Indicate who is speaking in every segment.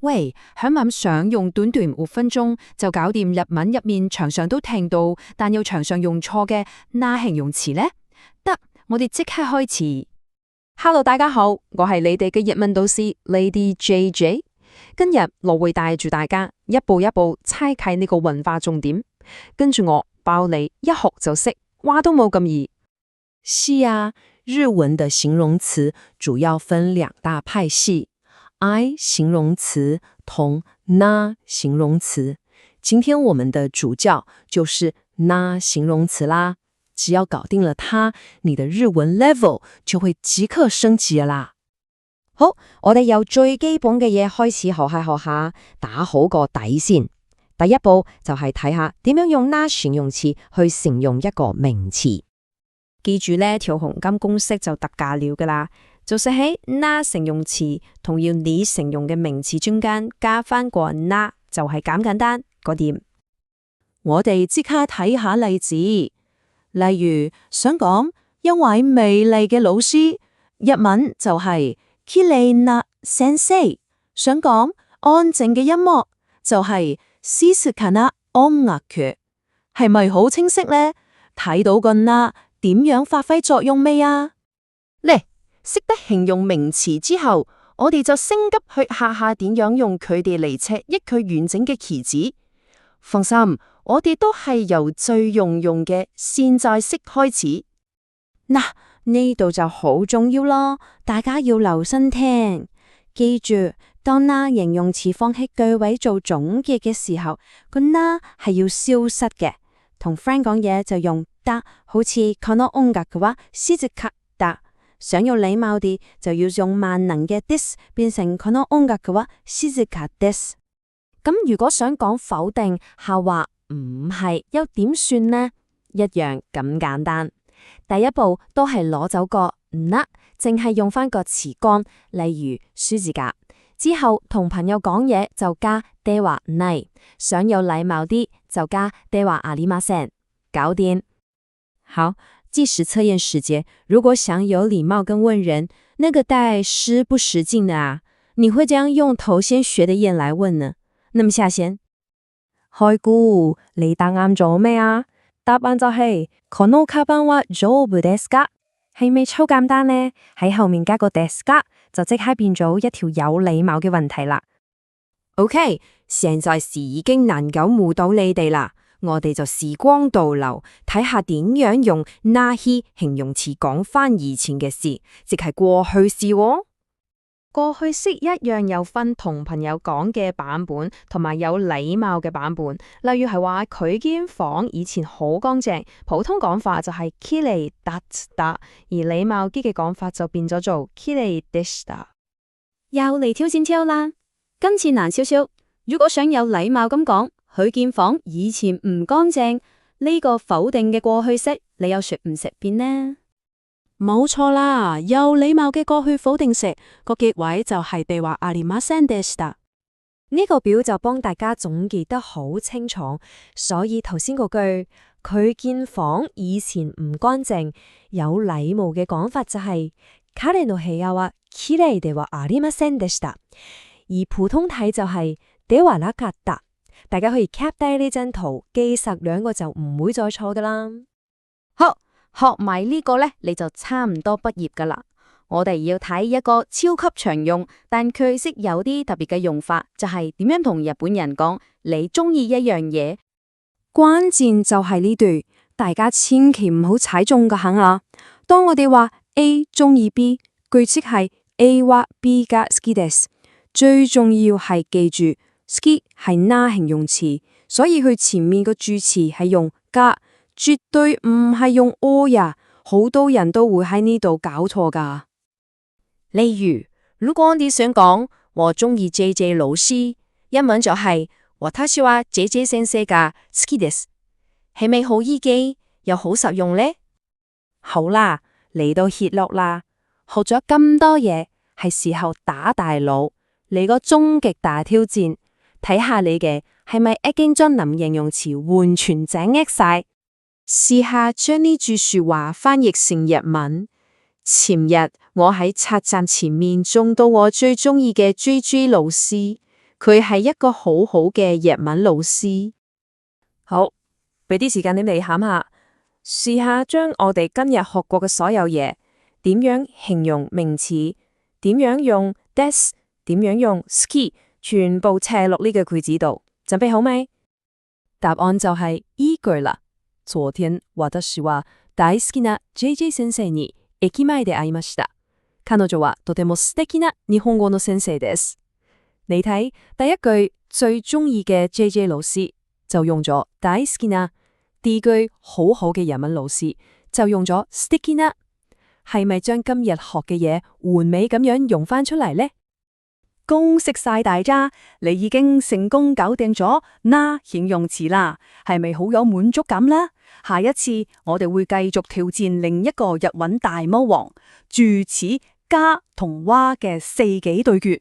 Speaker 1: 喂，響網上用短短5分鐘就搞掂日文入面常常都聽到，但又常常用錯嘅那形容詞呢？得，我哋即刻開始。Hello， 大家好，我係你哋嘅日文導師 Lady JJ。今日我會帶住大家一步一步拆解呢個文化重點，跟住我包你一學就識，話都冇咁易。
Speaker 2: 是啊，日文的形容詞主要分兩大派系。I 形容詞同 na 形容詞，今天我們的主教就是 na 形容詞啦。只要搞定了它，你的日文 level 就會即刻升級啦。
Speaker 3: 好，我哋由最基本嘅嘢開始學下，打好個底先。第一步就係睇下點樣用 na 形容詞去形容一個名詞。記住呢條紅金公式就特價了噶啦。就是喺 na 形容詞同要你形容嘅名詞中間加翻個 na， 就係咁簡單嗰點。
Speaker 2: 我哋即刻睇下例子，例如想講一位美麗嘅老師，日文就係 kirei na sensei。想講安靜嘅音樂就係 shizuka na ongaku。係咪好清晰呢？睇到個 na 點樣發揮作用未啊？
Speaker 4: 呢識得形容名詞之後，我哋就升級去下點樣用佢哋嚟尺益佢完整嘅句子。放心，我哋都係由最用嘅現在式開始。
Speaker 3: 嗱，呢度就好重要咯，大家要留心聽。記住，當 na 形容詞放喺句尾做總結嘅時候，個 na 係要消失嘅。同 friend 講嘢就用得，好似この音楽嘅話，静かだ。想要禮貌啲，就要用萬能嘅 this 變成この音楽嘅話，靜かです。咁如果想講否定下話唔係，又點算呢？一樣咁簡單。第一步都係攞走個唔啦，淨係用翻個詞幹，例如靜か。之後同朋友講嘢就加ではない，想有禮貌啲就加ではありません，搞掂。好。計時測驗時間，如果想有禮貌跟問人，那個帶失不失敬的啊，你會這樣用頭先學的諺來問呢？那麼下先，開估，你答啱咗咩啊？答案就係このカバンは丈夫ですか？係咪超簡單呢？喺後面加個ですか，就即刻變咗一條有禮貌嘅問題啦。
Speaker 1: OK， 現在是已經能夠誤導你哋啦。我哋就時光倒流，睇下點樣用 na 形容詞講翻以前嘅事，即係過去式喎。過去式一樣有分同朋友講嘅版本，同埋有禮貌嘅版本。例如係話佢間房以前好乾淨，普通講法就係 kireiだった，而禮貌啲嘅講法就變咗做 kireiでした。
Speaker 3: 又嚟挑戰挑啦，今次難少少。如果想有禮貌咁講，佢間房以前唔乾淨，呢個否定嘅過去式，你又識唔識變呢？
Speaker 5: 冇錯啦，有禮貌嘅過去否定式個結尾就係ではありませんでした。
Speaker 3: 呢個表就幫大家總結得好清楚，所以頭先嗰句佢間房以前唔乾淨，有禮貌嘅講法就係彼の部屋は綺麗ではありませんでした，而普通體就係ではなかった。大家可以 cap 低呢張圖，記實兩個就唔會再錯噶啦。
Speaker 1: 好，學埋呢個呢，你就差唔多畢業噶啦。我哋要睇一個超級常用，但佢識有啲特別嘅用法，就係點樣同日本人講你中意一樣嘢。
Speaker 5: 關鍵就係呢段，大家千祈唔好踩中個坑啊！當我哋話 A 中意 B， 句式係 A 話 B が好きです。最重要係記住。好き係 na 形容詞，所以佢前面個助詞係用が，絕對唔係用お呀。好多人都會喺呢度搞錯噶。
Speaker 4: 例如，如果你想講我中意 JJ 老師，英文就係私は JJ 先生が好きです，係咪好易記又好實用呢？
Speaker 5: 好啦，嚟到歇落啦，學咗咁多嘢，係時候打大腦，嚟個終極大挑戰。睇下你嘅係咪已經將林形容詞完全掌握晒？試下將呢句說話翻譯成日文。前日我喺車站前面撞到我最中意嘅 JJ 老師，
Speaker 3: 佢係一個好好嘅日文老師。
Speaker 1: 好，俾啲時間你哋諗下，試下將我哋今日學過嘅所有嘢，點樣形容名詞，點樣用 des，點樣用 ski，全部寫落呢個句子度。準備好未？答案就係依句啦。昨天私は大好きな JJ 先生に駅前で会いました。彼女はとても素敵な日本語の先生です。你睇第一句最中意嘅 JJ 老師就用咗大好きな，第二句好好嘅日文老師就用咗素敵な，係咪將今日學嘅嘢完美咁樣用翻出嚟呢？
Speaker 2: 恭喜晒大家，你已經成功搞定咗那形容詞啦，係咪好有滿足感呢？下一次我哋會繼續挑戰另一個日文大魔王，住詞加同蛙嘅4己對決，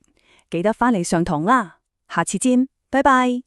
Speaker 2: 記得返嚟上堂啦，下次見，拜拜。